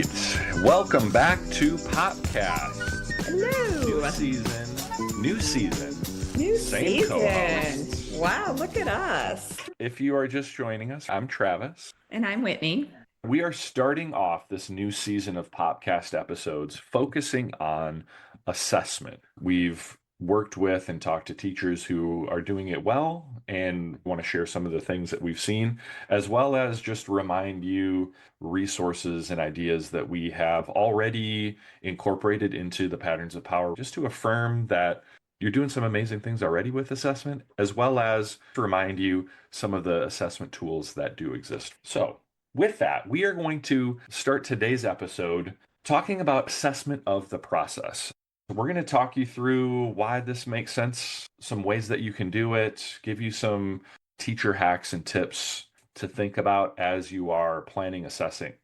right. Welcome back to PoPCast. Hello. New season. New Same season. co-hosts. Wow, look at us. If you are just joining us, I'm Travis. And I'm Whitney. We are starting off this new season of PoPCast episodes focusing on assessment. We've worked with and talked to teachers who are doing it well and want to share some of the things that we've seen, as well as just remind you resources and ideas that we have already incorporated into the Patterns of Power, just to affirm that you're doing some amazing things already with assessment, as well as to remind you some of the assessment tools that do exist. So, with that, we are going to start today's episode talking about assessment of the process. We're going to talk you through why this makes sense, some ways that you can do it, give you some teacher hacks and tips to think about as you are planning assessment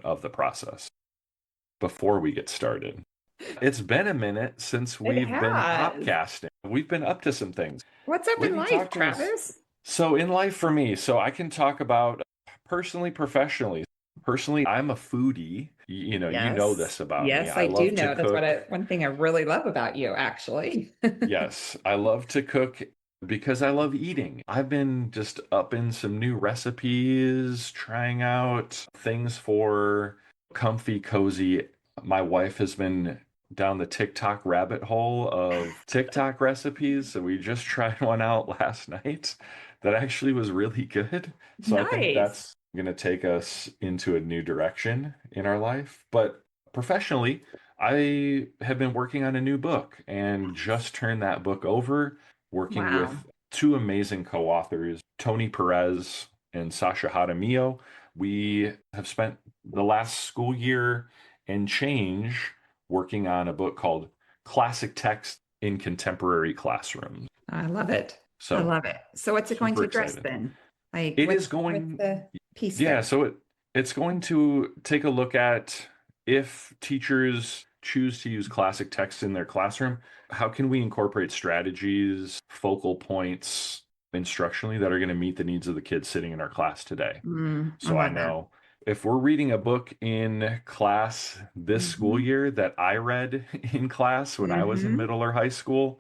of the process. Before we get started, it's been a minute since we've been podcasting. We've been up to some things. What's up in life, Travis? So in life for me, I can talk about personally, professionally. Personally, I'm a foodie. You know this about me. Yes, I do know. To cook. That's one thing I really love about you, actually. Yes, I love to cook because I love eating. I've been just up in some new recipes, trying out things for comfy, cozy. My wife has been down the TikTok rabbit hole of TikTok recipes. So we just tried one out last night that actually was really good. So Nice. I think that's going to take us into a new direction in our life. But professionally, I have been working on a new book and just turned that book over, working with two amazing co-authors, Tony Perez and Sasha Jaramillo. We have spent the last school year and change working on a book called Classic Text in Contemporary Classrooms. I love it. So I love it. So what's it going to address then? What's the piece there? So it's going to take a look at if teachers choose to use classic text in their classroom, how can we incorporate strategies, focal points instructionally that are going to meet the needs of the kids sitting in our class today? So I know if we're reading a book in class this school year that I read in class when I was in middle or high school,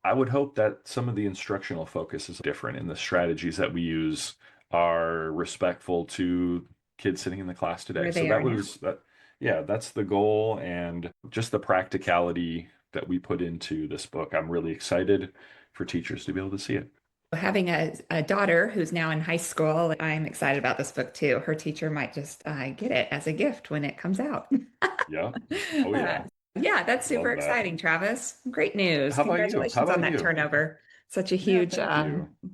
I would hope that some of the instructional focus is different and the strategies that we use are respectful to kids sitting in the class today. That's the goal, and just the practicality that we put into this book. I'm really excited for teachers to be able to see it. Having a daughter who's now in high school, I'm excited about this book too. Her teacher might just get it as a gift when it comes out. Yeah. Oh, yeah. Yeah, that's super exciting, Travis. Great news. How about you? Congratulations on that turnover. Such a huge,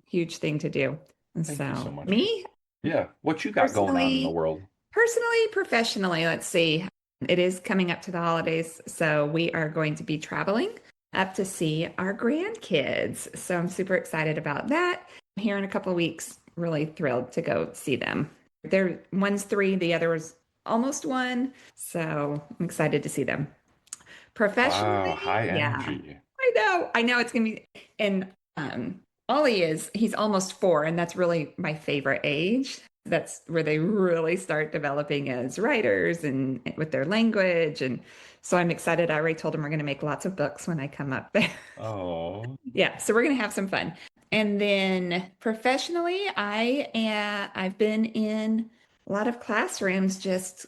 huge thing to do. Thank you so much. Me? Yeah. What you got going on in the world? Personally, professionally, let's see. It is coming up to the holidays, so we are going to be traveling up to see our grandkids. So I'm super excited about that. Here in a couple of weeks, really thrilled to go see them. One's 3, the other is almost 1. So I'm excited to see them. Professionally, high energy. I know it's gonna be, and Ollie he's almost 4, and that's really my favorite age. That's where they really start developing as writers and with their language. And so I'm excited. I already told him we're going to make lots of books when I come up there. Oh. Yeah, so we're going to have some fun. And then professionally, I've been in a lot of classrooms just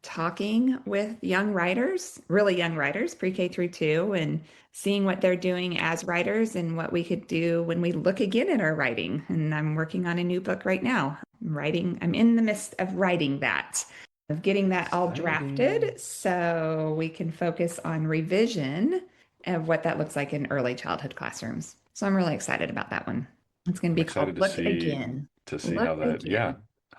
talking with young writers, really young writers, pre-K through 2, and seeing what they're doing as writers and what we could do when we look again at our writing. And I'm working on a new book right now. I'm in the midst of writing that, of getting that all drafted so we can focus on revision of what that looks like in early childhood classrooms. So I'm really excited about that one. It's going to be called Look Again. To see how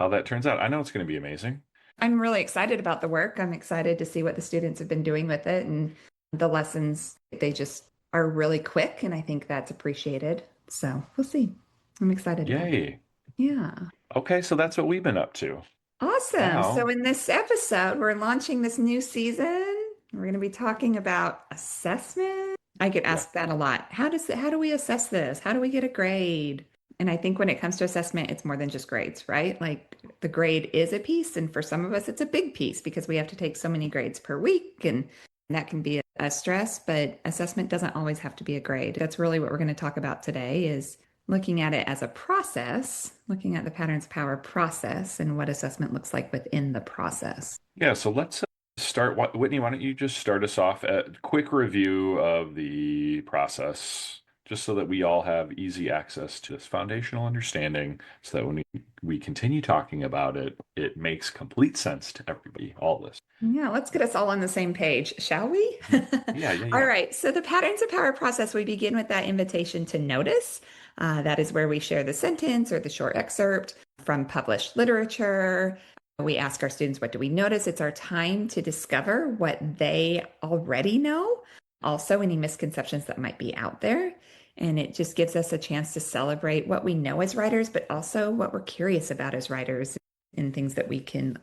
that turns out. I know it's going to be amazing. I'm really excited about the work. I'm excited to see what the students have been doing with it, and the lessons, they just are really quick, and I think that's appreciated. So we'll see. I'm excited. Yay. Yeah. Okay, so that's what we've been up to. Awesome. Wow. So in this episode, we're launching this new season. We're going to be talking about assessment. I get asked that a lot. How do we assess this? How do we get a grade? And I think when it comes to assessment, it's more than just grades, right? Like the grade is a piece, and for some of us, it's a big piece because we have to take so many grades per week, and that can be a stress, but assessment doesn't always have to be a grade. That's really what we're going to talk about today is looking at it as a process, looking at the patterns of power process and what assessment looks like within the process. Yeah, so let's start. Whitney, why don't you just start us off at a quick review of the process, just so that we all have easy access to this foundational understanding, so that when we continue talking about it, it makes complete sense to everybody, all this. Yeah, let's get us all on the same page, shall we? Mhm. Yeah, yeah, All yeah. right. So, the patterns of power process, we begin with that invitation to notice. That is where we share the sentence or the short excerpt from published literature. We ask our students, what do we notice? It's our time to discover what they already know, also, any misconceptions that might be out there. And it just gives us a chance to celebrate what we know as writers, but also what we're curious about as writers and things that we can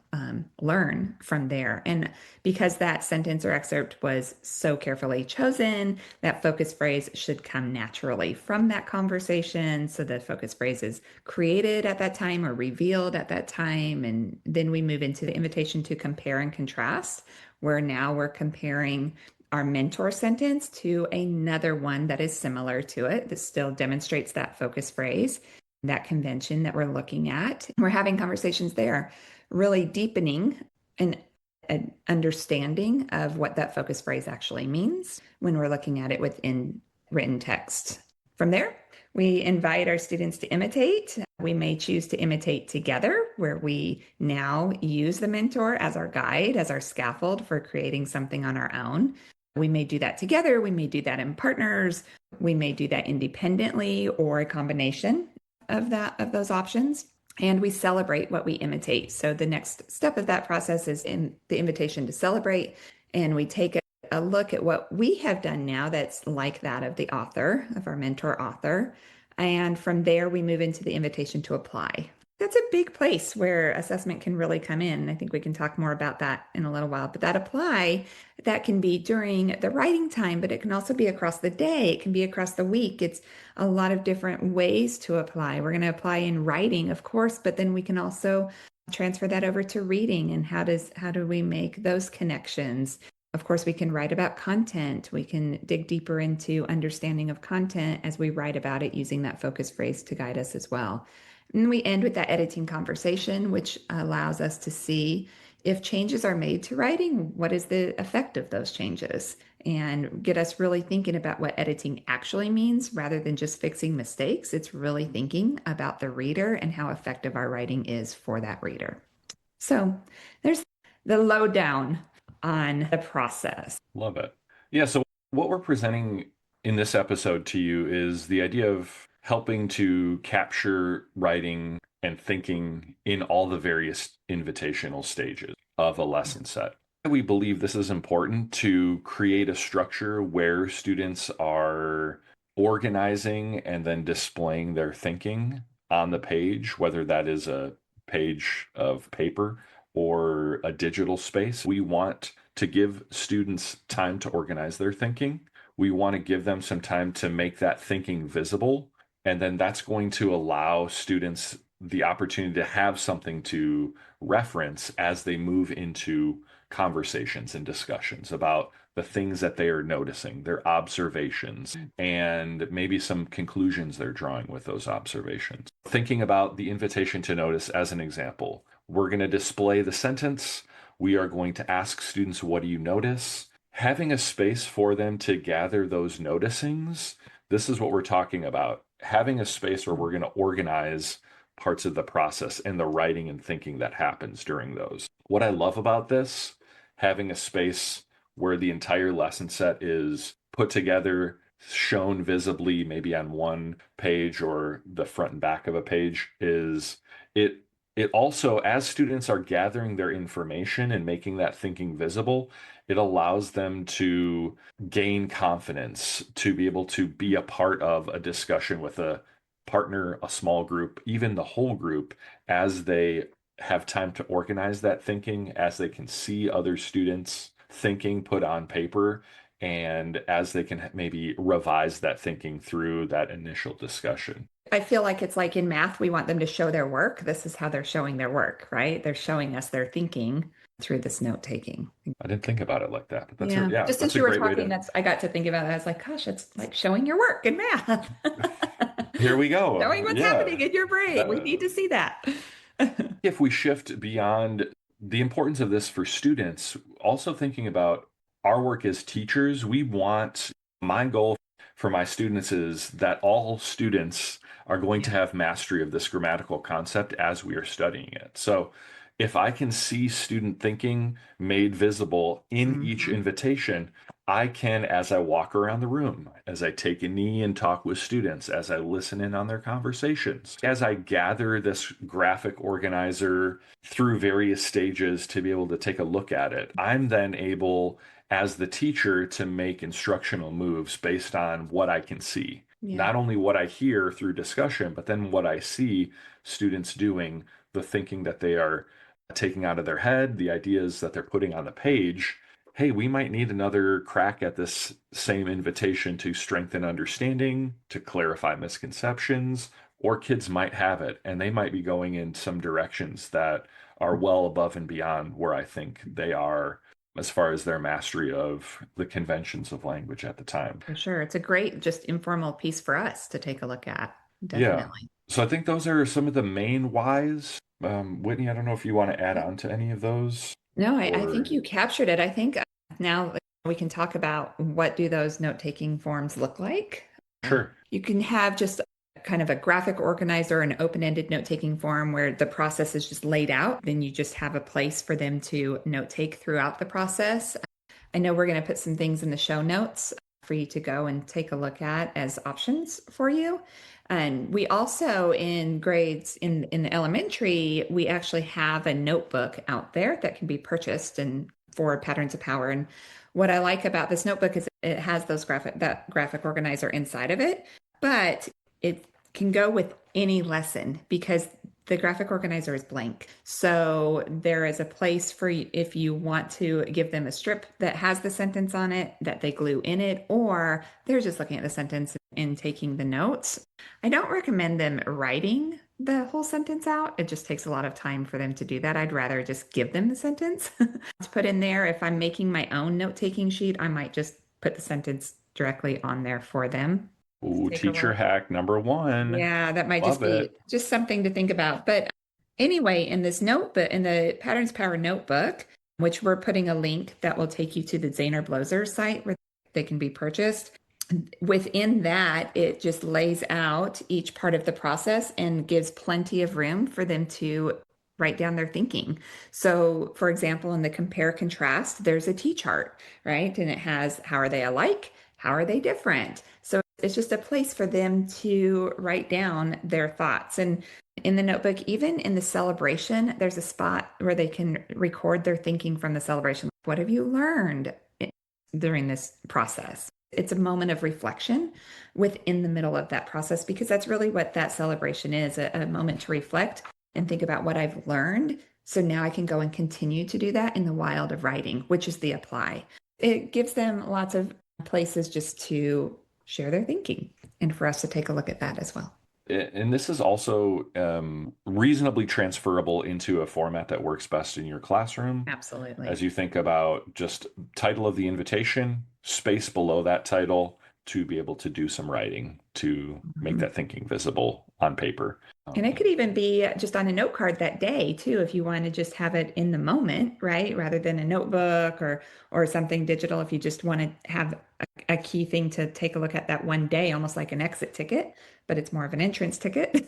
learn from there. And because that sentence or excerpt was so carefully chosen, that focus phrase should come naturally from that conversation. So the focus phrase is created at that time or revealed at that time. And then we move into the invitation to compare and contrast, where now we're comparing our mentor sentence to another one that is similar to it that still demonstrates that focus phrase, that convention that we're looking at. We're having conversations there, really deepening an understanding of what that focus phrase actually means when we're looking at it within written text. From there, we invite our students to imitate. We may choose to imitate together, where we now use the mentor as our guide, as our scaffold for creating something on our own. We may do that together. We may do that in partners. We may do that independently or a combination of those options. And we celebrate what we imitate. So the next step of that process is in the invitation to celebrate. And we take a look at what we have done now that's like that of the author, of our mentor author. And from there, we move into the invitation to apply. That's a big place where assessment can really come in. I think we can talk more about that in a little while. But that apply, that can be during the writing time, but it can also be across the day. It can be across the week. It's a lot of different ways to apply. We're going to apply in writing, of course, but then we can also transfer that over to reading. And how do we make those connections? Of course, we can write about content. We can dig deeper into understanding of content as we write about it using that focus phrase to guide us as well. And we end with that editing conversation, which allows us to see if changes are made to writing, what is the effect of those changes? And get us really thinking about what editing actually means rather than just fixing mistakes. It's really thinking about the reader and how effective our writing is for that reader. So there's the lowdown on the process. Love it. Yeah, so what we're presenting in this episode to you is the idea of helping to capture writing and thinking in all the various invitational stages of a lesson set. We believe this is important to create a structure where students are organizing and then displaying their thinking on the page, whether that is a page of paper or a digital space. We want to give students time to organize their thinking. We want to give them some time to make that thinking visible. And then that's going to allow students the opportunity to have something to reference as they move into conversations and discussions about the things that they are noticing, their observations, and maybe some conclusions they're drawing with those observations. Thinking about the invitation to notice as an example, we're going to display the sentence. We are going to ask students, what do you notice? Having a space for them to gather those noticings. This is what we're talking about. Having a space where we're going to organize parts of the process and the writing and thinking that happens during those. What I love about this, having a space where the entire lesson set is put together, shown visibly, maybe on one page or the front and back of a page, is it it also, as students are gathering their information and making that thinking visible, it allows them to gain confidence to be able to be a part of a discussion with a partner, a small group, even the whole group, as they have time to organize that thinking, as they can see other students' thinking put on paper, and as they can maybe revise that thinking through that initial discussion. I feel like it's like in math, we want them to show their work. This is how they're showing their work, right? They're showing us their thinking through this note taking. I didn't think about it like that, but Yeah. yeah, Just that's as a you were great way talking, to. that's I got to think about it. I was like, gosh, it's like showing your work in math. Here we go. Showing what's Yeah. happening in your brain. We need That, to see that. if we shift beyond the importance of this for students, also thinking about our work as teachers, my goal for my students is that all students are going to Yeah. have mastery of this grammatical concept as we are studying it. So if I can see student thinking made visible in each Hmm. invitation, I can, as I walk around the room, as I take a knee and talk with students, as I listen in on their conversations, as I gather this graphic organizer through various stages to be able to take a look at it, I'm then able, as the teacher, to make instructional moves based on what I can see. Yeah, Not only what I hear through discussion, but then what I see students doing, the thinking that they are taking out of their head, the ideas that they're putting on the page. Hey, we might need another crack at this same invitation to strengthen understanding, to clarify misconceptions, or kids might have it and they might be going in some directions that are well above and beyond where I think they are as far as their mastery of the conventions of language at the time. for sure. It's a great, just informal piece for us to take a look at. Yeah. Definitely. So I think those are some of the main whys. Whitney, I don't know if you want to add on to any of those No, I think or you captured it. I think now we can talk about what do those note-taking forms look like. sure. You can have just kind of a graphic organizer, an open-ended note-taking form where the process is just laid out. Then you just have a place for them to note take throughout the process. I know we're going to put some things in the show notes for you to go and take a look at as options for you. And we also in grades in the elementary, we actually have a notebook out there that can be purchased and for patterns of power. And what I like about this notebook is it has that graphic organizer inside of it, but it can go with any lesson because the graphic organizer is blank. So there is a place for if you want to give them a strip that has the sentence on it that they glue in it, or they're just looking at the sentence and taking the notes. I don't recommend them writing the whole sentence out. It just takes a lot of time for them to do that. I'd rather just give them the sentence to put in there. If I'm making my own note-taking sheet, I might just put the sentence directly on there for them to Ooh, take a teacher look. hack number one. Yeah, that might just Love be it. just something to think about. But anyway, in this notebook, in the Patterns Power notebook, which we're putting a link that will take you to the Zaner Blozer site where they can be purchased. Within that, it just lays out each part of the process and gives plenty of room for them to write down their thinking. So, for example, in the compare contrast, there's a T chart, right? And it has how are they alike? How are they different? So it's just a place for them to write down their thoughts. And in the notebook, even in the celebration, there's a spot where they can record their thinking from the celebration. What have you learned during this process? It's a moment of reflection within the middle of that process because that's really what that celebration is, a moment to reflect and think about what I've learned. So now I can go and continue to do that in the wild of writing, which is the apply. It gives them lots of places just to share their thinking and for us to take a look at that as well. And this is also reasonably transferable into a format that works best in your classroom. Absolutely. As you think about just title of the invitation, space below that title to be able to do some writing to make Mhm. that thinking visible on paper. And it could even be just on a note card that day too, if you want to just have it in the moment, right? Rather than a notebook or something digital. If you just want to have a key thing to take a look at that one day, almost like an exit ticket, but it's more of an entrance ticket.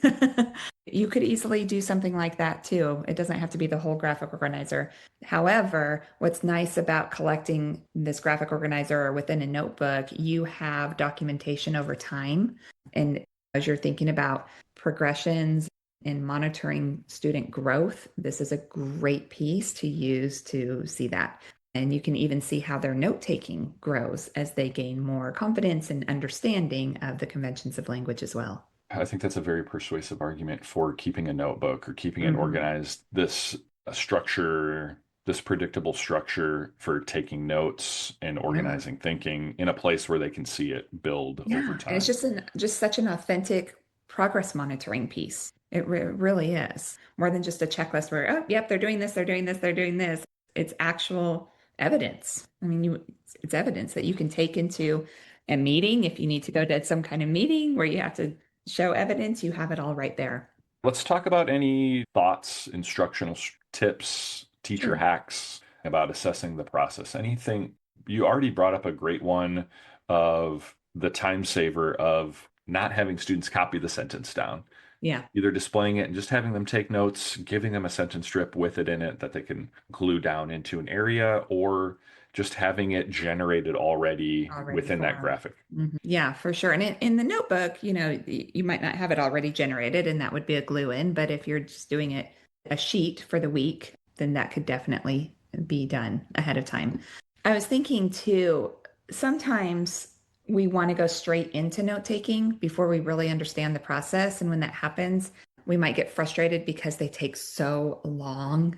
You could easily do something like that too. It doesn't have to be the whole graphic organizer. However, what's nice about collecting this graphic organizer within a notebook, you have documentation over time. And as you're thinking about progressions and monitoring student growth, this is a great piece to use to see that. And you can even see how their note taking grows as they gain more confidence and understanding of the conventions of language as well. I think that's a very persuasive argument for keeping a notebook or keeping it Mhm. organized. This structure, this predictable structure for taking notes and Yeah. organizing thinking in a place where they can see it build over Yeah, and it's time. just such an authentic progress monitoring piece. It really is more than just a checklist where, oh, yep, they're doing this, they're doing this, they're doing this. It's actual evidence. I mean, it's evidence that you can take into a meeting. If you need to go to some kind of meeting where you have to show evidence, you have it all right there. Let's talk about any thoughts, instructional tips, teacher Sure. hacks about assessing the process. Anything you already brought up a great one of the time saver of not having students copy the sentence down, Yeah. either displaying it and just having them take notes, giving them a sentence strip with it in it that they can glue down into an area, or just having it generated already Already within that formed. graphic. Yeah, for sure. And in the notebook, you might not have it already generated, and that would be a glue in. But if you're just doing it a sheet for the week, then that could definitely be done ahead of time. I was thinking too, sometimes we want to go straight into note taking before we really understand the process. And when that happens, we might get frustrated because they take so long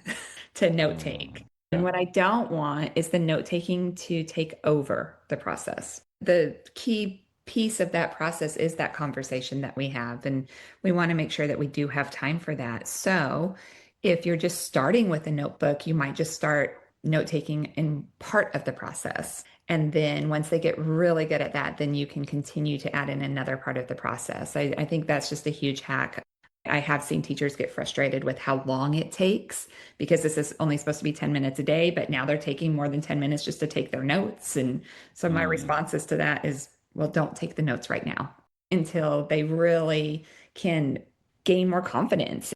to note take. And Yeah. what I don't want is the note taking to take over the process. The key piece of that process is that conversation that we have. And we want to make sure that we do have time for that. So if you're just starting with a notebook, you might just start note taking in part of the process. And then once they get really good at that, then you can continue to add in another part of the process. I think that's just a huge hack. I have seen teachers get frustrated with how long it takes because this is only supposed to be 10 minutes a day, but now they're taking more than 10 minutes just to take their notes. And so my Mm. responses to that is, well, don't take the notes right now until they really can gain more confidence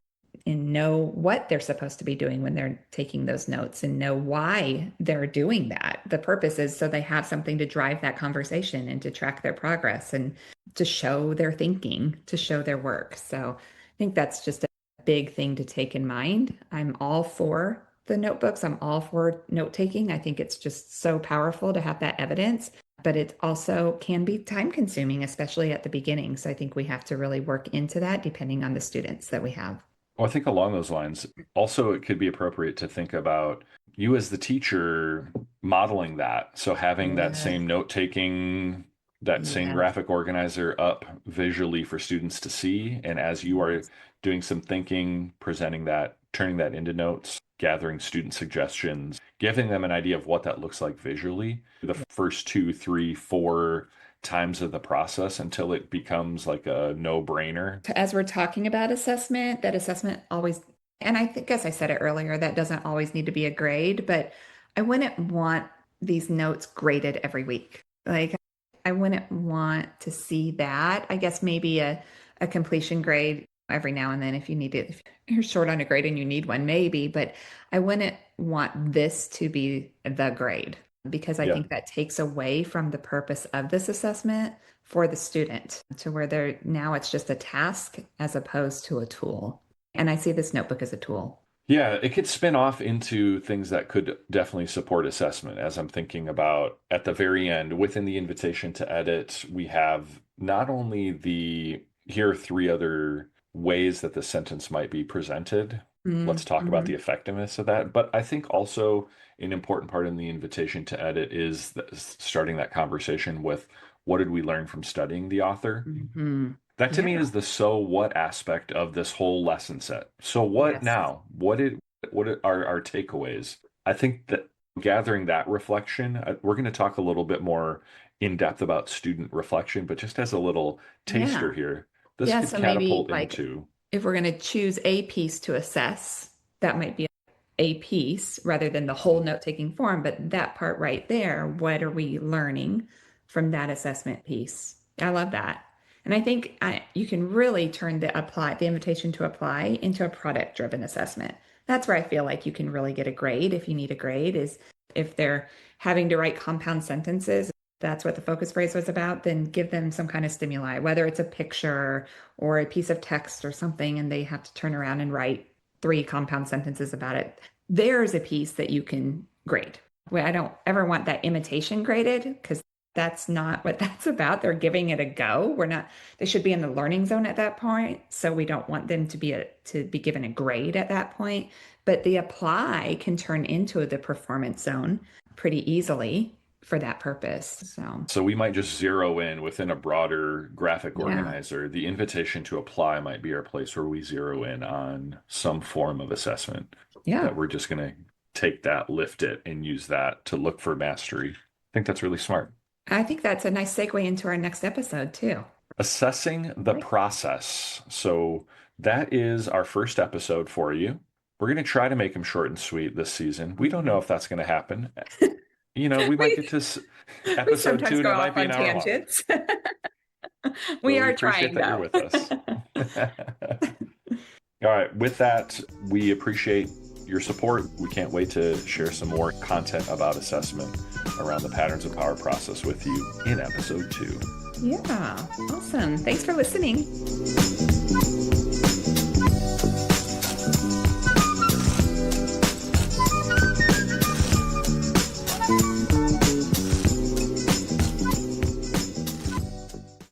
and know what they're supposed to be doing when they're taking those notes and know why they're doing that. The purpose is so they have something to drive that conversation and to track their progress and to show their thinking, to show their work. So I think that's just a big thing to take in mind. I'm all for the notebooks. I'm all for note taking. I think it's just so powerful to have that evidence, but it also can be time consuming, especially at the beginning. So I think we have to really work into that depending on the students that we have. Well, I think along those lines, also it could be appropriate to think about you as the teacher modeling that. So having that Yes. same note taking, that same Yes. graphic organizer up visually for students to see. And as you are doing some thinking, presenting that, turning that into notes, gathering student suggestions, giving them an idea of what that looks like visually, the first two, three, four times of the process until it becomes like a no-brainer. As we're talking about assessment, that assessment always, and I think, as I said it earlier, that doesn't always need to be a grade, but I wouldn't want these notes graded every week. Like, I wouldn't want to see that. I guess maybe a completion grade every now and then if you need it, if you're short on a grade and you need one, maybe, but I wouldn't want this to be the grade because I Yeah. think that takes away from the purpose of this assessment for the student to where they're now it's just a task as opposed to a tool. And I see this notebook as a tool. Yeah, it could spin off into things that could definitely support assessment. As I'm thinking about at the very end, within the invitation to edit, we have not only the here are three other ways that the sentence might be presented. Let's talk about Mm-hmm. the effectiveness of that. But I think also an important part in the invitation to edit is starting that conversation with what did we learn from studying the author? Mm-hmm. That to me Yeah. is the so what aspect of this whole lesson set. So what Yes. now? Are our takeaways? I think that gathering that reflection, we're going to talk a little bit more in depth about student reflection, but just as a little taster Yeah. here, this Yeah. could So maybe catapult like into, if we're going to choose a piece to assess, that might be a piece rather than the whole note taking form, but that part right there, what are we learning from that assessment piece? I love that. And I think you can really turn the invitation to apply into a product driven assessment. That's where I feel like you can really get a grade if you need a grade, is if they're having to write compound sentences. That's what the focus phrase was about, then give them some kind of stimuli, whether it's a picture or a piece of text or something, and they have to turn around and write three compound sentences about it. There's a piece that you can grade. Well, I don't ever want that imitation graded because that's not what that's about. They're giving it a go. We're not, they should be in the learning zone at that point. So we don't want them to be given a grade at that point. But the apply can turn into the performance zone pretty easily for that purpose. So, So we might just zero in within a broader graphic yeah, organizer. The invitation to apply might be our place where we zero in on some form of assessment yeah. that we're just going to take that, lift it, and use that to look for mastery. I think that's really smart. I think that's a nice segue into our next episode too. Assessing the Right. process. So that is our first episode for you. We're going to try to make them short and sweet this season. We don't know Mhm. if that's going to happen. We might We get to we episode sometimes two and go it might off be on an hour long. tangents. But We we are appreciate trying that you're though. with us. All right. With that, we appreciate your support. We can't wait to share some more content about assessment around the patterns of power process with you in episode 2. Yeah, awesome. Thanks for listening.